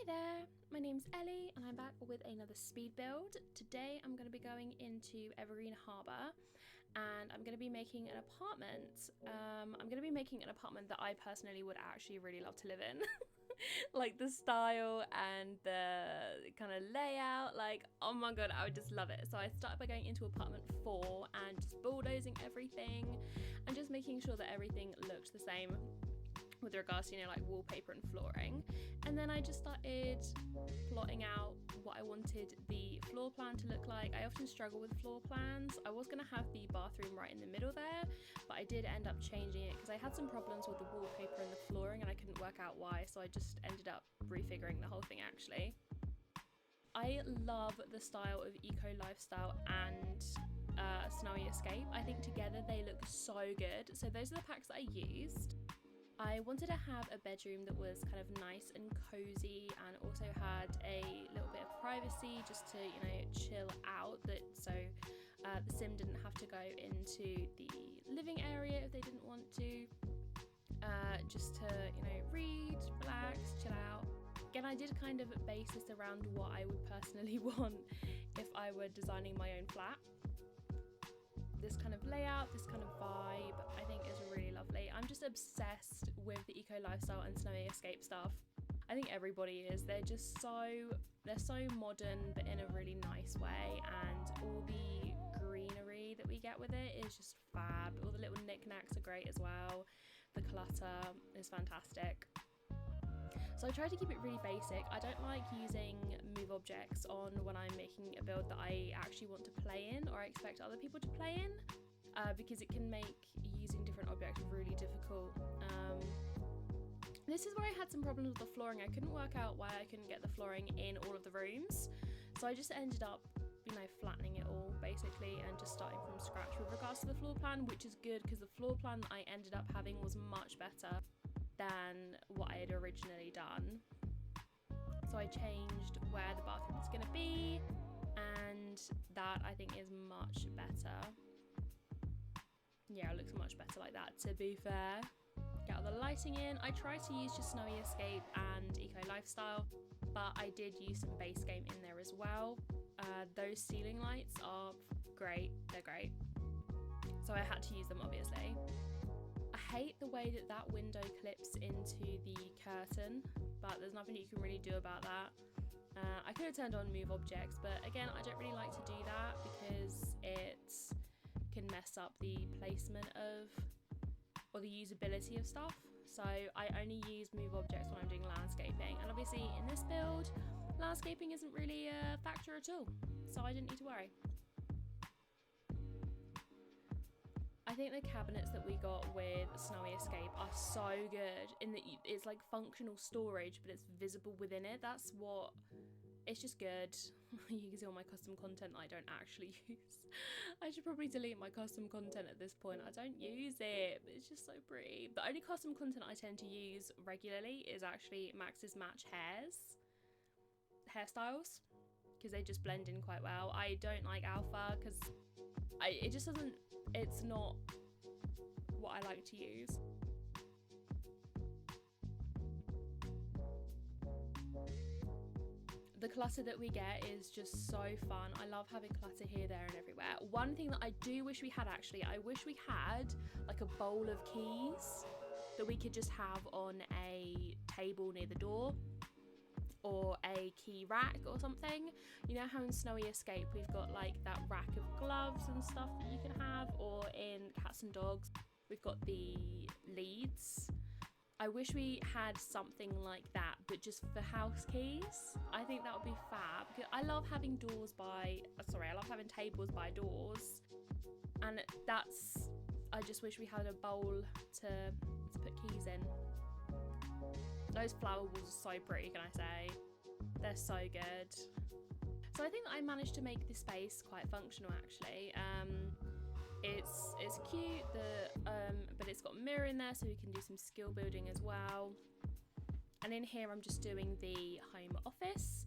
Hi there, my name's Ellie and I'm back with another speed build. Today I'm going to be going into Evergreen Harbor and I'm going to be making an apartment. I'm going to be making an apartment that I personally would actually really love to live in. Like the style and the kind of layout, like oh my god, I would just love it. So I started by going into apartment 4 and just bulldozing everything and just making sure that everything looked the same with regards to, like wallpaper and flooring. And then I just started plotting out what I wanted the floor plan to look like. I often struggle with floor plans. I was going to have the bathroom right in the middle there, but I did end up changing it because I had some problems with the wallpaper and the flooring and I couldn't work out why, so I just ended up refiguring the whole thing actually. I love the style of eco lifestyle and snowy escape. I think together they look so good. So those are the packs that I used. I wanted to have a bedroom that was kind of nice and cozy and also had a little bit of privacy just to, chill out, so the sim didn't have to go into the living area if they didn't want to, just to, read, relax, chill out. Again, I did kind of base this around what I would personally want if I were designing my own flat. This kind of layout, this kind of vibe, I think is really lovely. I'm just obsessed with the eco lifestyle and snowy escape stuff. I think everybody is. They're so modern, but in a really nice way, and all the greenery that we get with it is just fab. All the little knickknacks are great as well. The clutter is fantastic. So I try to keep it really basic. I don't like using move objects on when I'm making a build that I actually want to play in or I expect other people to play in, because it can make using different objects really difficult. This is where I had some problems with the flooring. I couldn't work out why I couldn't get the flooring in all of the rooms, so I just ended up flattening it all basically and just starting from scratch with regards to the floor plan, which is good because the floor plan that I ended up having was much better than what I had originally done. So I changed where the bathroom is going to be, and that I think is much better. Yeah, it looks much better like that, to be fair. Get all the lighting in. I tried to use just Snowy Escape and Eco Lifestyle, but I did use some base game in there as well. Those ceiling lights are great, they're great. So I had to use them obviously. I hate the way that window clips into the curtain, but there's nothing you can really do about that. I could have turned on move objects, but again, I don't really like to do that because it can mess up the placement of, or the usability of stuff. So I only use move objects when I'm doing landscaping, and obviously in this build, landscaping isn't really a factor at all, so I didn't need to worry. I think the cabinets that we got with Snowy Escape are so good in that it's like functional storage, but it's visible within it. It's just good. You can see all my custom content that I don't actually use. I should probably delete my custom content at this point. I don't use it, but it's just so pretty. The only custom content I tend to use regularly is actually Max's Match hairstyles, because they just blend in quite well. I don't like Alpha because it's not what I like to use. The clutter that we get is just so fun. I love having clutter here, there and everywhere. One thing that I do wish we had actually, I wish we had like a bowl of keys that we could just have on a table near the door, or a key rack or something. You know how in Snowy Escape we've got like that rack of gloves and stuff that you can have, or in Cats and Dogs we've got the leads. I wish we had something like that, but just for house keys. I think that would be fab, because I love having tables by doors, and I just wish we had a bowl to put keys in. Those flower walls are so pretty, can I say? They're so good. So I think I managed to make this space quite functional actually. It's cute, but it's got a mirror in there so we can do some skill building as well. And in here I'm just doing the home office.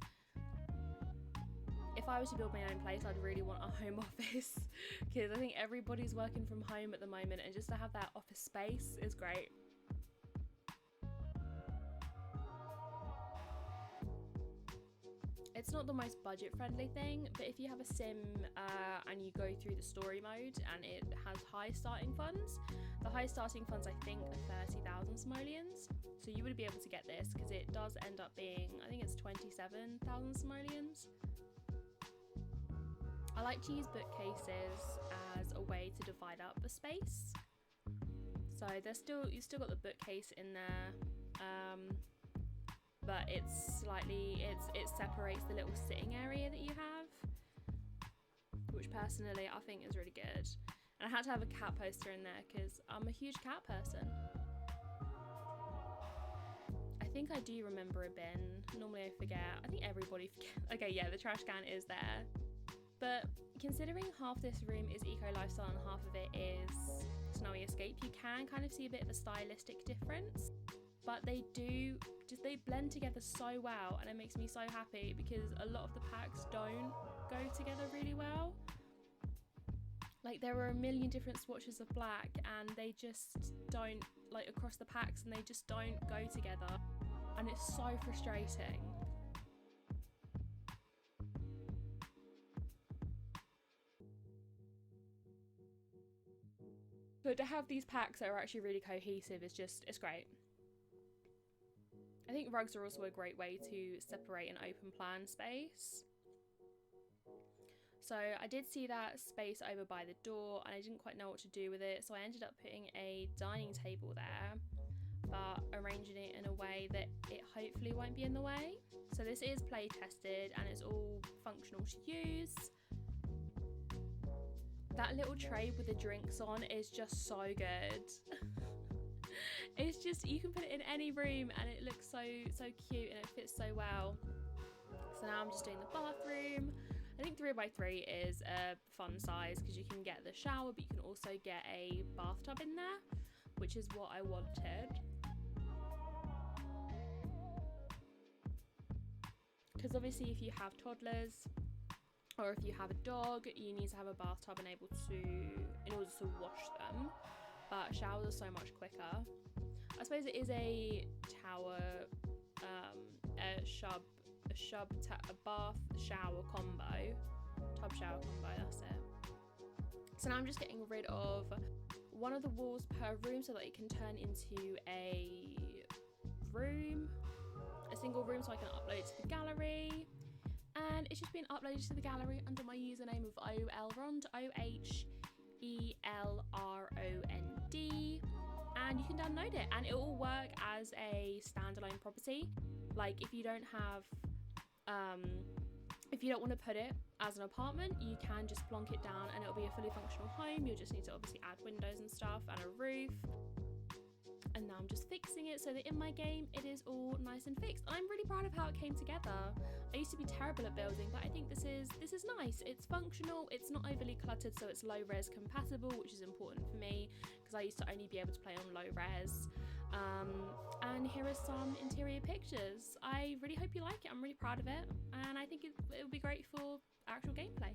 If I was to build my own place, I'd really want a home office because I think everybody's working from home at the moment, and just to have that office space is great. It's not the most budget friendly thing, but if you have a sim and you go through the story mode and it has high starting funds, the high starting funds I think are 30,000 simoleons, so you would be able to get this because it does end up being, I think it's 27,000 simoleons. I like to use bookcases as a way to divide up the space. So you've still got the bookcase in there, but it separates the little sitting area that you have, which personally I think is really good. And I had to have a cat poster in there because I'm a huge cat person. I think I do remember a bin. Normally I forget. I think everybody forgets. Okay, yeah, the trash can is there. But considering half this room is eco lifestyle and half of it is snowy escape, you can kind of see a bit of a stylistic difference. But they blend together so well, and it makes me so happy because a lot of the packs don't go together really well. Like, there are a million different swatches of black and they just don't, like, across the packs, and they just don't go together, and it's so frustrating. But to have these packs that are actually really cohesive it's great. I think rugs are also a great way to separate an open plan space. So I did see that space over by the door and I didn't quite know what to do with it, so I ended up putting a dining table there, but arranging it in a way that it hopefully won't be in the way. So this is play tested and it's all functional to use. That little tray with the drinks on is just so good. It's just, you can put it in any room and it looks so cute and it fits so well. So now I'm just doing the bathroom. I think 3x3 is a fun size because you can get the shower, but you can also get a bathtub in there, which is what I wanted. Because obviously if you have toddlers or if you have a dog, you need to have a bathtub in order to wash them. But showers are so much quicker. I suppose it is a tower, a bath shower combo, tub shower combo, that's it. So now I'm just getting rid of one of the walls per room so that it can turn into a single room, so I can upload it to the gallery. And it's just been uploaded to the gallery under my username of ohelrond, ohelrond, and you can download it and it will work as a standalone property. Like, if you don't want to put it as an apartment, you can just plonk it down and it'll be a fully functional home. You'll just need to obviously add windows and stuff and a roof. And now I'm just fixing it so that in my game it is all nice and fixed. I'm really proud of how it came together. I used to be terrible at building, but I think this is nice. It's functional, it's not overly cluttered, so it's low res compatible, which is important for me because I used to only be able to play on low res. And here are some interior pictures. I really hope you like it. I'm really proud of it, and I think it will be great for actual gameplay.